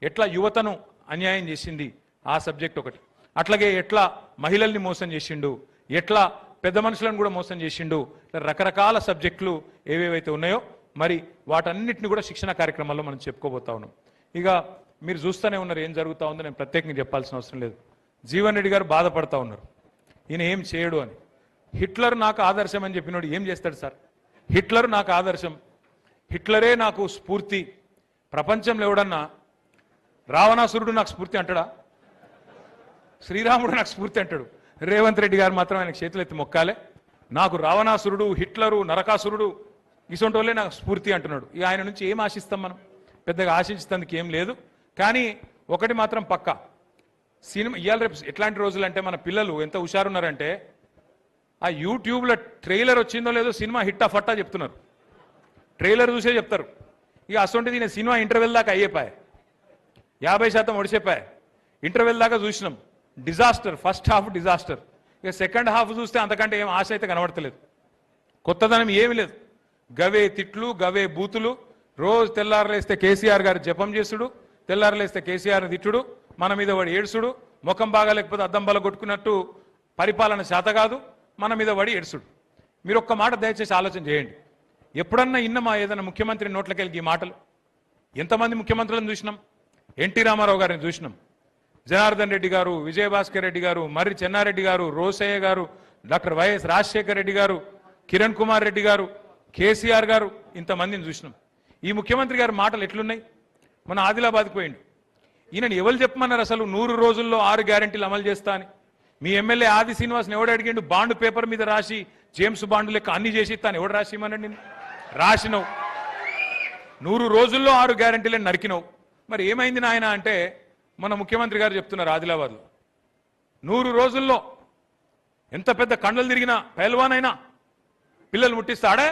ఎట్లా యువతను అన్యాయం చేసింది ఆ సబ్జెక్ట్ ఒకటి, అట్లాగే ఎట్లా మహిళల్ని మోసం చేసిండు, ఎట్లా పెద్ద మనుషులను కూడా మోసం చేసిండు, రకరకాల సబ్జెక్టులు ఏవేవైతే ఉన్నాయో మరి వాటన్నిటిని కూడా శిక్షణ కార్యక్రమాల్లో మనం చెప్పుకోబోతా ఉన్నాం. ఇక మీరు చూస్తూనే ఉన్నారు ఏం జరుగుతూ ఉందో, నేను ప్రత్యేకంగా చెప్పాల్సిన అవసరం లేదు. జీవన్ రెడ్డి గారు బాధపడతా ఉన్నారు ఈయన ఏం చేయడు అని. హిట్లర్ నాకు ఆదర్శం అని చెప్పినోడు ఏం చేస్తాడు సార్? హిట్లర్ నాకు ఆదర్శం, హిట్లరే నాకు స్ఫూర్తి, ప్రపంచంలో ఎవడన్నా రావణాసురుడు నాకు స్ఫూర్తి అంటాడా? శ్రీరాముడు నాకు స్ఫూర్తి అంటాడు. రేవంత్ రెడ్డి గారు మాత్రం ఆయన చేతులెత్తి మొక్కాలే, నాకు రావణాసురుడు, హిట్లరు, నరకాసురుడు ఇసొంటి వాళ్ళే నాకు స్ఫూర్తి అంటున్నాడు. ఇక ఆయన నుంచి ఏం ఆశిస్తాం మనం? పెద్దగా ఆశించేందుకు ఏం లేదు. కానీ ఒకటి మాత్రం పక్కా, సినిమా ఇవాళ రేపు ఎట్లాంటి రోజులు అంటే మన పిల్లలు ఎంత హుషారున్నారంటే ఆ యూట్యూబ్లో ట్రైలర్ వచ్చిందో లేదో సినిమా హిట్టా ఫట్టా చెప్తున్నారు, ట్రైలర్ చూసే చెప్తారు. ఇక అసొంటిది నేను సినిమా ఇంటర్వెల్ దాకా అయ్యేపాయ, 50% ఒడిసేపాయ. ఇంటర్వెల్ దాకా చూసినాం, డిజాస్టర్, ఫస్ట్ హాఫ్ డిజాస్టర్. ఇక సెకండ్ హాఫ్ చూస్తే అంతకంటే ఏం ఆశ అయితే కనబడతలేదు, కొత్తదనం ఏమి లేదు. గవే తిట్లు, గవే బూతులు, రోజు తెల్లారలేస్తే కేసీఆర్ గారు జపం చేసుడు, తెల్లారలేస్తే కేసీఆర్ని తిట్టుడు, మన మీద వాడు ఏడ్చుడు, ముఖం బాగా లేకపోతే అద్దం బల కొట్టుకున్నట్టు పరిపాలన శాత కాదు, మన మీద వాడి ఏడ్చుడు. మీరు ఒక్క మాట దయచేసి ఆలోచన చేయండి. ఎప్పుడన్నా ఇన్నమా ఏదైనా ముఖ్యమంత్రి నోట్లకెళ్ళి ఈ మాటలు? ఎంతమంది ముఖ్యమంత్రులను చూసినాం? ఎన్టీ రామారావు గారిని చూసినాం, జనార్దన్ రెడ్డి గారు, విజయభాస్కర్ రెడ్డి గారు, మర్రి చెన్నారెడ్డి గారు, రోసయ్య గారు, డాక్టర్ వైఎస్ రాజశేఖర్ రెడ్డి గారు, కిరణ్ కుమార్ రెడ్డి గారు, కేసీఆర్ గారు, ఇంతమందిని చూసినాం. ఈ ముఖ్యమంత్రి గారి మాటలు ఎట్లున్నాయి? మన ఆదిలాబాద్కి పోయిండు, ఈయనని ఎవరు చెప్పమన్నారు అసలు 100 రోజుల్లో 6 గ్యారెంటీలు అమలు చేస్తా అని? మీ ఎమ్మెల్యే ఆది శ్రీనివాస్ని ఎవడు అడిగిండు? బాండ్ పేపర్ మీద రాసి జేమ్స్ బాండ్ లెక్క అన్ని చేసి ఇస్తాను ఎవడు రాసిమనండి? రాసినవు 100 రోజుల్లో 6 గ్యారెంటీలను నరికినవు. మరి ఏమైంది నాయన అంటే మన ముఖ్యమంత్రి గారు చెప్తున్నారు ఆదిలాబాద్లో 100 రోజుల్లో ఎంత పెద్ద కండలు తిరిగినా పైల్వానైనా పిల్లలు ముట్టిస్తాడే